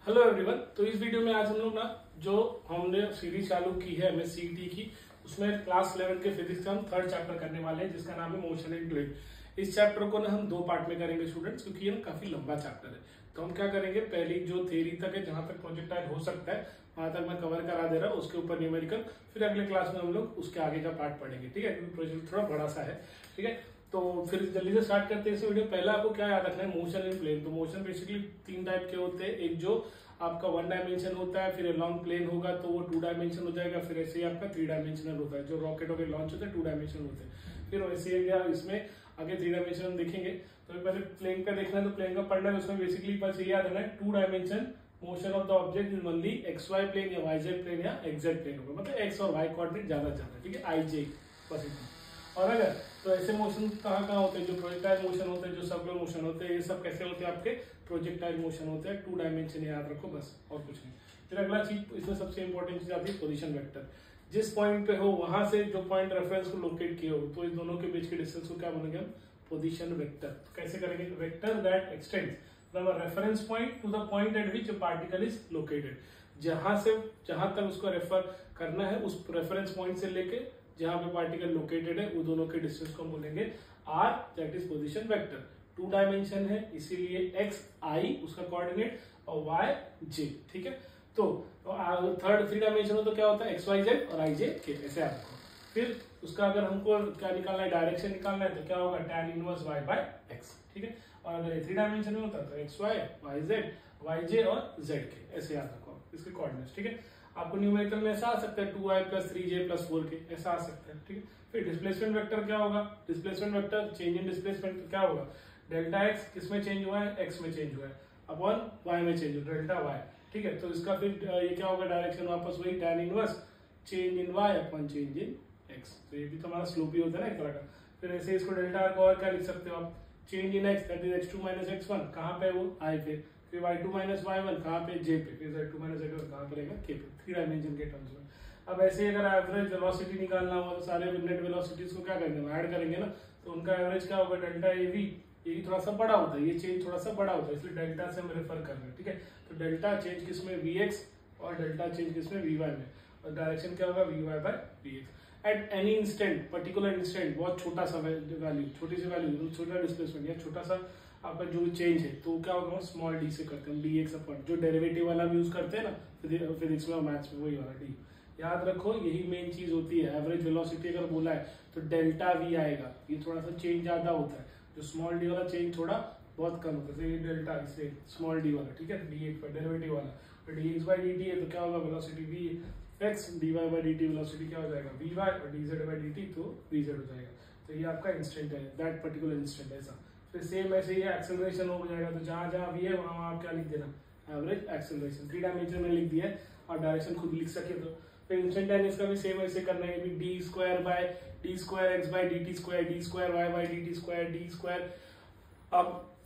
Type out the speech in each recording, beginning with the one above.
Hello everyone. तो इस video में आज हम लोग ना जो हमने सीरीज चालू की है MSCT की, उसमें क्लास 11 के फिजिक्स का हम थर्ड चैप्टर करने वाले हैं जिसका नाम है मोशन इन फ्लूइड। इस चैप्टर को ना हम दो पार्ट में करेंगे स्टूडेंट्स, क्योंकि ये ना काफी लंबा चैप्टर है। तो हम क्या करेंगे, पहली जो थ्योरी तक है, जहां तक प्रोजेक्टाइल हो सकता है वहां तक मैं कवर करा दे रहा हूँ, उसके ऊपर न्यूमेरिकल, फिर अगले क्लास में हम लोग उसके आगे का पार्ट पढ़ेंगे। ठीक है, क्योंकि प्रोजेक्ट थोड़ा बड़ा सा है। ठीक है, तो फिर जल्दी से स्टार्ट करते हैं इस वीडियो। पहला आपको क्या याद रखना है, मोशन इन प्लेन। तो मोशन बेसिकली तीन टाइप के होते हैं। एक जो आपका वन डायमेंशन होता है, फिर लॉन्ग प्लेन होगा तो वो टू डायमेंशन हो जाएगा, फिर ऐसे ही आपका थ्री डायमेंशनल होता है। जो रॉकेटों के लॉन्च होते हैं टू डायमेंशनल होते हैं, फिर वैसे ही इसमें आगे थ्री डायमेंशन हम देखेंगे। तो पहले प्लेन का देखना है, तो प्लेन का पढ़ना है। उसमें बेसिकली बस ये याद रखना है, two dimension motion of the object in only X Y plane या वाई जेड प्लेन या एक्स प्लेन होगा, मतलब एक्स और वाई कोऑर्डिनेट ज्यादा ज्यादा। ठीक है, आई जे बस इतना। और अगर तो ऐसे मोशन कहाँ होते हैं, जो प्रोजेक्टाइल मोशन होते हैं, जो सर्कुलर मोशन होते हैं, ये सब कैसे होते हैं, आपके प्रोजेक्टाइल मोशन होते हैं। टू डायमेंशन याद रखो बस, और कुछ नहीं। फिर अगला चीज, इसमें सबसे इंपॉर्टेंट चीज आती है पोजीशन वेक्टर। जिस पॉइंट पे हो वहां से जो पॉइंट रेफरेंस को लोकेट किए हो, तो इस दोनों के बीच के डिस्टेंस को क्या बोलेंगे हम, पोजीशन वेक्टर। तो कैसे करेंगे, vector that extends from a reference point two the point eight which a particle is located. जहां तक उसको रेफर करना है, उस रेफरेंस पॉइंट से लेके जहां पे पार्टिकल लोकेटेड है, वो दोनों के डिस्टेंस को हम बोलेंगे R, that is position vector. Two dimension है, इसीलिए एक्स आई उसका कोऑर्डिनेट और वाई जे। ठीक है, तो थर्ड थ्री डायमेंशन हो तो क्या होता है, एक्स वाई जेड और आई जे के, ऐसे आपको। फिर उसका अगर हमको क्या निकालना है, डायरेक्शन निकालना है, तो क्या होगा, tan inverse Y by X. ठीक है, और अगर थ्री डायमेंशन में होता है तो x y, y z, y j और जेड के, ऐसे याद रखो इसके कोऑर्डिनेट्स। ठीक है, आपको न्यूमेरिकल में ऐसा आ सकता है 2i + 3j + 4k, ऐसा आ सकता है। ठीक है, फिर डिस्प्लेसमेंट वेक्टर क्या होगा, displacement vector change in displacement क्या होगा, डेल्टा एक्स किसमें चेंज हुआ है, एक्स में चेंज हुआ है, अपॉन वाई में चेंज हुआ, डेल्टा वाई। ठीक है, तो इसका फिर ये क्या होगा, डायरेक्शन वापस वही tan inverse change in Y upon change in X. तो ये भी तो हमारा स्लोप ही होता है ना एक तरह का। फिर ऐसे इसको डेल्टा आर को और क्या लिख सकते हो आप, change in x that is x2 - x1, कहाँ पे वो आई पे, फिर y2 - y1 कहाँ पे, j पे, फिर z2 - z1 कहाँ पे रहेगा, k पे, थ्री डायमेंशन के टर्म्स में। अब ऐसे अगर एवरेज वेलोसिटी निकालना हो तो सारे नेट वेलोसिटीज को क्या करेंगे, ऐड करेंगे ना, तो उनका एवरेज क्या होगा, डेल्टा ए वी। ये थोड़ा सा बड़ा होता है, ये चेंज थोड़ा सा बड़ा होता है, इसलिए डेल्टा से हम रेफर कर रहे हैं। ठीक है, तो डेल्टा चेंज किसमें, vx, और डेल्टा चेंज किसमें, vy में, और डायरेक्शन क्या होगा, vy by vx। At any instant, particular instant, बहुत छोटा सा वैल्यू, छोटी सी वैल्यू, छोटा डिस्प्लेसमेंट या छोटा सा आपका जो चेंज है, तो क्या होगा, स्मॉल डी से करते हैं, dx अपॉन, जो डेरिवेटिव वाला हम यूज करते हैं ना फिजिक्स में और मैथ्स में, वही वाला डी। याद रखो, यही मेन चीज होती है। एवरेज वेलोसिटी अगर बोला है तो डेल्टा वी आएगा, ये थोड़ा सा चेंज ज्यादा होता है, जो स्मॉल डी वाला चेंज थोड़ा बहुत कम होता है, ये डेल्टा इससे स्मॉल डी वाला। ठीक है, dx पर डेरिवेटिव वाला, तो dx बाय dt है तो क्या होगा, velocity v x, dy by dt velocity क्या हो जाएगा, vy, और dz बाय dt तो vz हो जाएगा। तो ये आपका इंस्टेंट है, दैट पर्टिकुलर इंस्टेंट, ऐसा। फिर सेम ऐसे ही एक्सेलरेशन हो जाएगा, तो जहां जहां v है वहां आप क्या लिख देना, एवरेज एक्सेलरेशन। थ्री डायमेंशन में लिख दिया है, और डायरेक्शन खुद लिख सके तो। फिर इंस्टेंटेनियस का भी सेम ऐसे करना है, d square by d square x by d t square, d square y by d t square, d square आप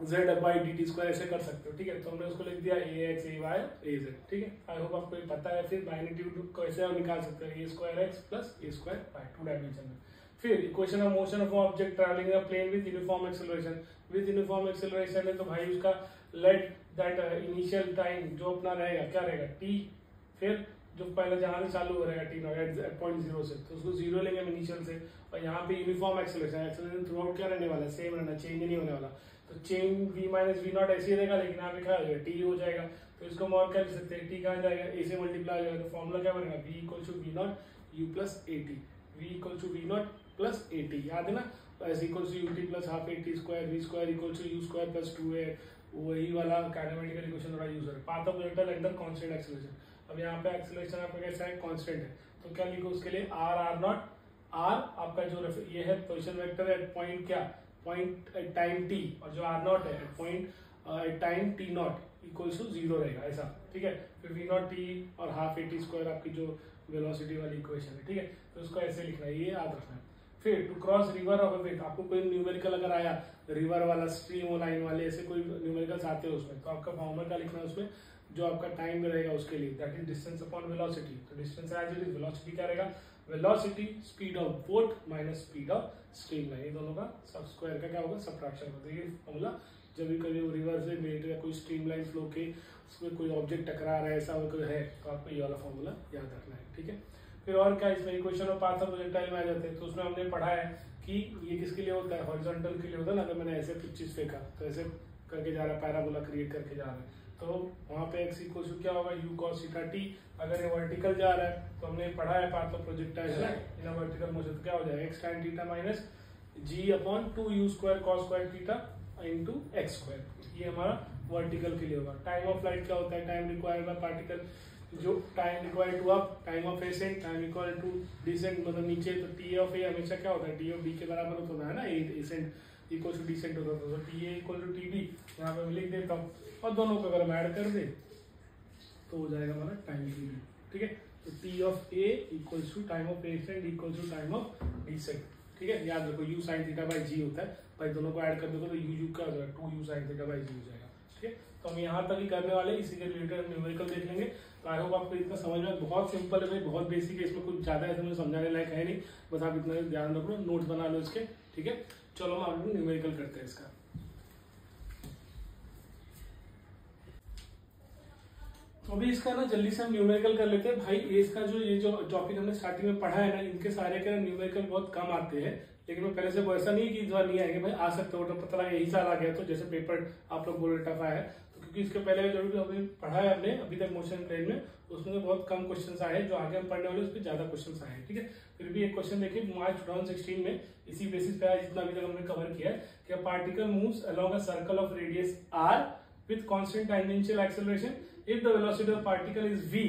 z by d t square, ऐसे कर सकते हो। ठीक है, तो हमने उसको लिख दिया ए एक्स ए वाई ए जेड। ठीक है, आई होप आपको ये पता है। फिर मैग्नीट्यूड को ऐसे हम निकाल सकते हैं, a square x plus a square y, two dimension में। फिर equation of motion of object travelling in a plane with uniform acceleration. With uniform acceleration है तो भाई उसका लेट दैट इनिशियल टाइम जो अपना रहेगा क्या रहेगा, टी, फिर जो पहले जहां से चालू हो रहेगा टी नॉट एट पॉइंट 0 से, तो उसको 0 लेंगे इनिशियल से। और यहाँ पे uniform acceleration, acceleration through out क्या रहने वाला है, सेम रहना, चेंज नहीं होने वाला। तो change v minus V nought ऐसे ही रहेगा, लेकिन यहाँ पे क्या हो जाएगा, टी हो जाएगा। तो इसको हम और क्या लिख सकते हैं, टी कहाँ जाएगा, ए से मल्टीप्लाई हो जाएगा, तो फॉर्मूला क्या बनेगा, v equal to V nought U plus A T, v equal to V nought plus A T, याद है ना। तो ऐसे equal to U T plus half A T square, V square equal to U square plus 2a, वही वाला kinematical equation थोड़ा use है, path of vector under constant acceleration. अब यहाँ पे एक्सेलरेशन आपका कैसा है, कांस्टेंट है, तो क्या लिखो उसके लिए, आर आर नॉट, आर आपका जो ये है पोजीशन वेक्टर है, पॉइंट क्या, पॉइंट टाइम टी, और जो आर नॉट है point time T nought equals to 0 रहेगा, ऐसा। ठीक है, फिर वी नॉट टी और हाफ ए टी स्क्वायर आपकी जो वेलोसिटी वाली इक्वेशन है। ठीक है, तो उसको ऐसे लिखना है, ये याद रखना है। फिर to cross river of a weight, आपको कोई न्यूमेरिकल अगर आया, रिवर वाला, स्ट्रीम और लाइन वाले, ऐसे कोई न्यूमेरिकल्स आते हैं उसमें, तो आपका फॉर्मूला क्या लिखना है उसमें, जो आपका टाइम रहेगा उसके लिए, that is distance upon velocity. तो distance as it is, velocity क्या रहेगा, velocity speed of boat minus speed of stream line, ये दोनों का सब स्क्वायर का क्या होगा, सबट्रैक्शन होगा। तो ये फॉर्मूला जब भी कभी रिवर्स रिलेटेड या कोई स्ट्रीमलाइन फ्लो के उसमें कोई ऑब्जेक्ट टकरा रहा है ऐसा कोई है तो आपको ये वाला फॉर्मूला याद रखना है, ठीक है। फिर और क्या इसमें equation of path of projectile में आ जाते हैं, तो उसमें हमने पढ़ा है कि ये किसके लिए होता है, हॉरिजॉन्टल के लिए होता है ना। अगर मैंने ऐसे कुछ चीज फेंका तो ऐसे करके जा रहा है, पैराबोला क्रिएट करके जा रहा है, तो वहां पे x इक्वल टू क्या होगा u cos थीटा t। अगर ये वर्टिकल जा रहा है तो हमने पढ़ा है path of projectile in vertical motion, तो क्या हो जाएगा x tan theta minus g upon 2u square cos square theta into x square. ये हमारा वर्टिकल के लिए होगा। टाइम ऑफ फ्लाइट क्या होता है, टाइम रिक्वायर्ड बाय पार्टिकल, जो time equal to up, time of ascent, time equal to descent मतलब नीचे, तो टी ऑफ ए हमेशा क्या होता है, टी ऑफ बी के बराबर होता है ना, एसेंट इक्वल टू डिसेंट होता है, तो T A equal to T B यहाँ पे मैं लिख देता हूँ, और दोनों को अगर हम ऐड कर दे तो हो जाएगा हमारा टाइम टी बी, ठीक है। तो T of A equal to time of descent इक्वल टू टाइम ऑफ डिसेंट, ठीक है। याद रखो u sine theta by g होता है, भाई दोनों को ऐड कर दोगे तो यू का हो जाएगा 2u साइन थीटा बाई जी हो जाएगा, ठीक है। तो हम यहाँ तक ही करने वाले, इसी के रिलेटेड न्यूमेरिकल देख लेंगे। तो आई होप आपको इतना समझ में, बहुत सिंपल है भाई, बहुत बेसिक है, इसमें कुछ ज्यादा ऐसे मुझे समझाने लायक है नहीं, बस आप इतना ध्यान रखो, नोट्स बना लो इसके, ठीक है। चलो हम आगे न्यूमेरिकल करते हैं इसका। तो अभी इसका ना जल्दी से हम न्यूमेरिकल कर लेते हैं भाई। इसका जो ये जो टॉपिक हमने स्टार्टिंग में पढ़ा है ना, इनके सारे के न्यूमेरिकल बहुत कम आते हैं, लेकिन मैं पहले से ऐसा नहीं कि इस बार नहीं आएंगे भाई, आ सकते हो, तो पता लगा यही साल आ गया तो जैसे पेपर आप लोग बोल रहे टफ आया है, तो क्योंकि इसके पहले जो भी अभी पढ़ा है हमने अभी तक मोशन प्लेन में, उसमें बहुत कम क्वेश्चन आए हैं, जो आगे हम पढ़ने वाले उस पर ज्यादा क्वेश्चन आए हैं, ठीक है। फिर भी एक क्वेश्चन देखिए मार्च 2016 में, इसी बेसिस पे जितना अभी तक हमने कवर किया है कि particle moves along a circle of radius r with constant tangential acceleration if the velocity of the particle is v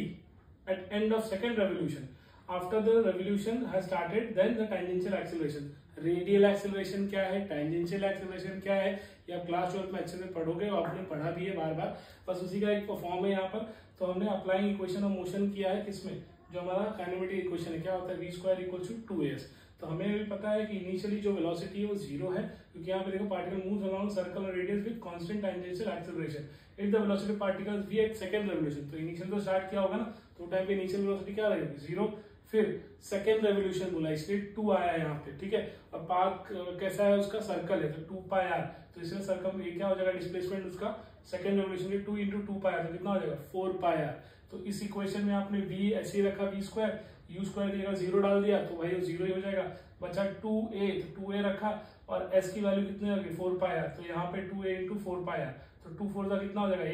at end of second revolution. After the revolution has started, then the tangential acceleration. Radial acceleration क्या है, tangential acceleration क्या है, या class 12 में अच्छे से पढ़ोगे, और आपने पढ़ा भी है बार बार, बस उसी का एक फॉर्म है यहाँ पर। तो हमने अप्लाइंग इक्वेशन ऑफ मोशन किया है किसमें, जो हमारा काइनेमेटिक इक्वेशन है, क्या होता है v square equal to 2as। तो हमें भी पता है कि इनिशियली जो वेलोसिटी है वो 0 है, क्योंकि यहाँ पे देखो particle moves along circle radius with constant tangential acceleration if the velocity particle v at second revolution. तो इनिशियल तो स्टार्ट किया होगा ना, तो टाइम पे इनिशियल वेलोसिटी क्या रहेगी 0, फिर सेकंड रेवोल्यूशन बोला इसलिए 2 आया यहाँ पे, ठीक है। और पाथ कैसा है उसका, सर्कल है, तो 2πr, तो इसलिए सर्कल में क्या हो जाएगा डिस्प्लेसमेंट उसका, सेकंड रेवोल्यूशन के 2 × 2πr, तो कितना हो जाएगा 4πr। तो इस इक्वेशन में आपने v ऐसे ही रखा, v स्क्वायर, u स्क्वायर की जगह 0 डाल दिया, तो भाई 0 ही हो जाएगा, बचा 2a, तो 2a रखा, और s की वैल्यू कितनी होगी 4πr, तो यहाँ पे 2a × 4πr, तो 2 4 का कितना हो जाएगा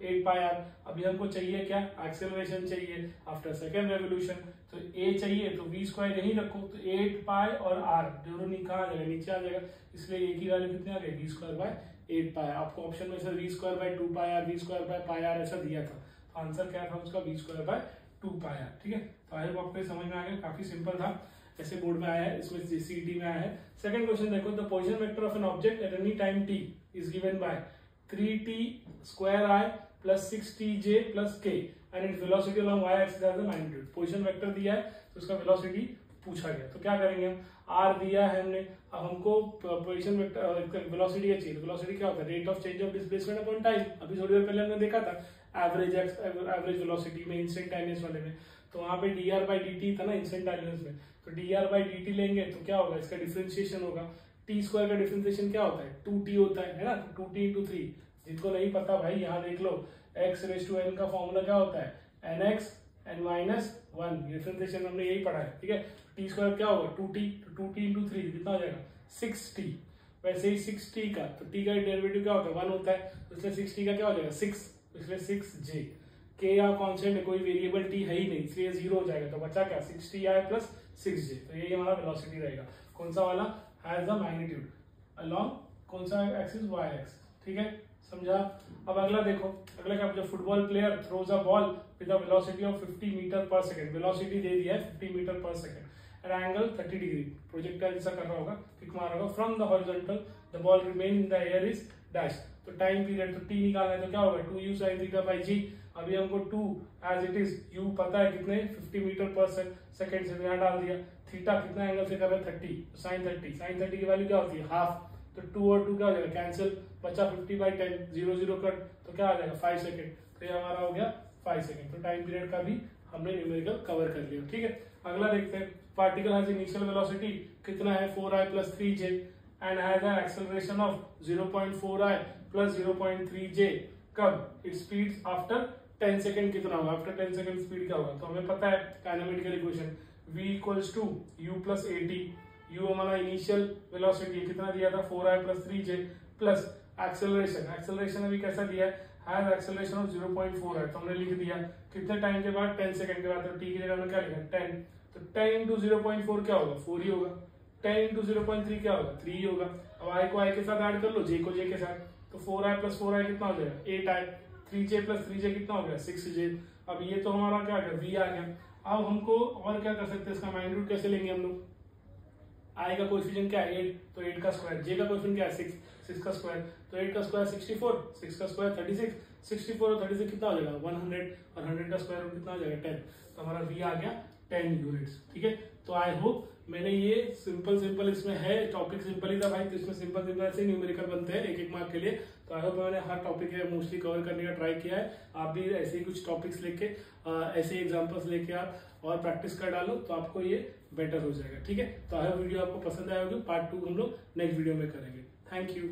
8πr। अभी हमको चाहिए क्या, एक्सेलरेशन चाहिए आफ्टर सेकेंड रेवोल्यूशन, तो a चाहिए, तो v स्क्वायर यही रखो, तो 8π और r दोनों कहाँ आ जाएगा, नीचे आ जाएगा, इसलिए a की वैल्यू कितनी आ गई v स्क्वायर बाय 8π। आपको ऑप्शन में से v square by 2πr, v square by πr ऐसा दिया था, तो आंसर क्या था उसका v स्क्वायर बाय 2πr, ठीक है। तो आई होप आपको समझ में आ गया, काफी सिंपल था, ऐसे बोर्ड में आया है, इसमें सीटी में आया है। सेकंड क्वेश्चन देखो, the position vector of an object at any time t is given by 3t square i plus 6tj plus k and it's velocity along y axis as the magnitude. Position vector दिया है तो उसका velocity पूछा गया, तो क्या करेंगे हम, r दिया है हमने, अब हमको पोजीशन वेक्टर वेलोसिटी चाहिए। वेलोसिटी क्या होता है, rate of change of displacement upon time. अभी थोड़ी देर पहले हमने देखा था एवरेज वेलोसिटी में, इंस्टेंटेनियस वाले में, तो वहां पे dr/dt था ना इंस्टेंटेनियस में, तो dr/dt लेंगे तो क्या होगा, इसका डिफरेंशिएशन होगा। टी स्क्वायर का डिफरेंशिएशन क्या होता है 2t होता है ना, 2t × 3। जिनको नहीं पता भाई यहाँ देख लो, x⁻n का फॉर्मूला क्या होता है nx n-1, डिफरेंशिएशन हमने यही पढ़ा है, ठीक है। टी स्क्वायर क्या होगा 2t, तो 2t × 3 कितना हो जाएगा 6t। वैसे ही 6t का, तो t का डेरिवेटिव क्या होता है 1 होता है, तो इसलिए 6t का क्या हो जाएगा 6, इसलिए 6j। k यहाँ कॉन्स्टेंट है, कोई वेरिएबल t है ही नहीं, इसलिए 0 हो जाएगा, तो बचा क्या 6ti प्लस 6j। तो यही हमारा वेलोसिटी रहेगा, कौन सा वाला, हैज द मैग्नीट्यूड अलोंग कौन सा एक्सिस, y एक्सिस, ठीक है, समझा। अब अगला देखो, अगला क्या, जब football player throws a ball with a velocity of 50 meter per second, velocity दे दिया है 50 meter per second at angle 30 degree, projectile ऐसा कर रहा होगा, किक मार रहा होगा, from the horizontal the ball remain in the air is dash. तो टाइम पीरियड, तो t निकालना है, तो क्या होगा 2u sin theta by g। अभी हमको 2 एज इट इज, u पता है कितने 50 मीटर पर सेकंड से यहाँ डाल दिया, थीटा कितना एंगल से कर रहा है 30, तो sin 30 की वैल्यू क्या होती है हाफ, तो 2 और 2 क्या हो जाएगा कैंसिल, बचा 50/10, 0 0 कट, तो क्या आ जाएगा 5 सेकंड, तो ये हमारा हो गया 5 सेकंड। तो टाइम पीरियड का भी हमने न्यूमेरिकल कवर कर लिया, ठीक है। अगला देखते हैं, पार्टिकल हैज इनिशियल वेलोसिटी कितना है 4i plus 3j and has an acceleration of 0.4i plus 0.3j कब इट स्पीड आफ्टर 10 सेकेंड कितना होगा, आफ्टर 10 सेकेंड स्पीड क्या होगा। तो हमें पता है kinematical equation v equals to u plus at, u हमारा इनिशियल वेलोसिटी कितना दिया था 4i plus 3j plus acceleration, acceleration अभी कैसा दिया है एक्सेलरेशन ऑफ 0.4 है, तो हमने लिख दिया कितने टाइम के बाद 10 सेकंड के बाद, तो t की जगह हमने क्या लिखा 10, तो 10 इंटू 0.4 क्या होगा 4 ही होगा, 10 इंटू 0.3 क्या होगा 3 ही होगा। अब i को i के साथ ऐड कर लो, j को j के साथ, तो 4i प्लस 4i कितना हो जाएगा 8i, 3j प्लस 3j कितना हो गया 6j। अब ये तो हमारा क्या गया v आ गया। अब हमको और क्या कर सकते हैं, इसका मैग्नीट्यूड कैसे लेंगे हम लोग, i का कोएफिशिएंट क्या है 8, तो 8 का स्क्वायर, j का कोएफिशिएंट क्या है 6 का स्क्वायर, तो 8 का स्क्वायर 64, 6 का स्क्वायर 36, 64 और 36 कितना हो जाएगा 100, और 100 का स्क्वायर रूट कितना हो जाएगा 10, तो हमारा v आ गया 10 यूनिट्स। ठीक है, तो आई होप मैंने ये सिंपल इसमें है, टॉपिक सिंपल ही था भाई, तो इसमें सिंपल ऐसे न्यूमेरिकल बनते हैं एक मार्क के लिए। तो आई होप मैंने हर टॉपिक मोस्टली कवर करने का ट्राई किया है। आप भी ऐसे ही कुछ टॉपिक्स लेके ऐसे एग्जांपल्स लेके आप और प्रैक्टिस कर डालो, तो आपको ये बेटर हो जाएगा। ठीक है, तो आई होप वीडियो आपको पसंद आया होगी। पार्ट 2 हम लोग नेक्स्ट वीडियो में करेंगे। Thank you.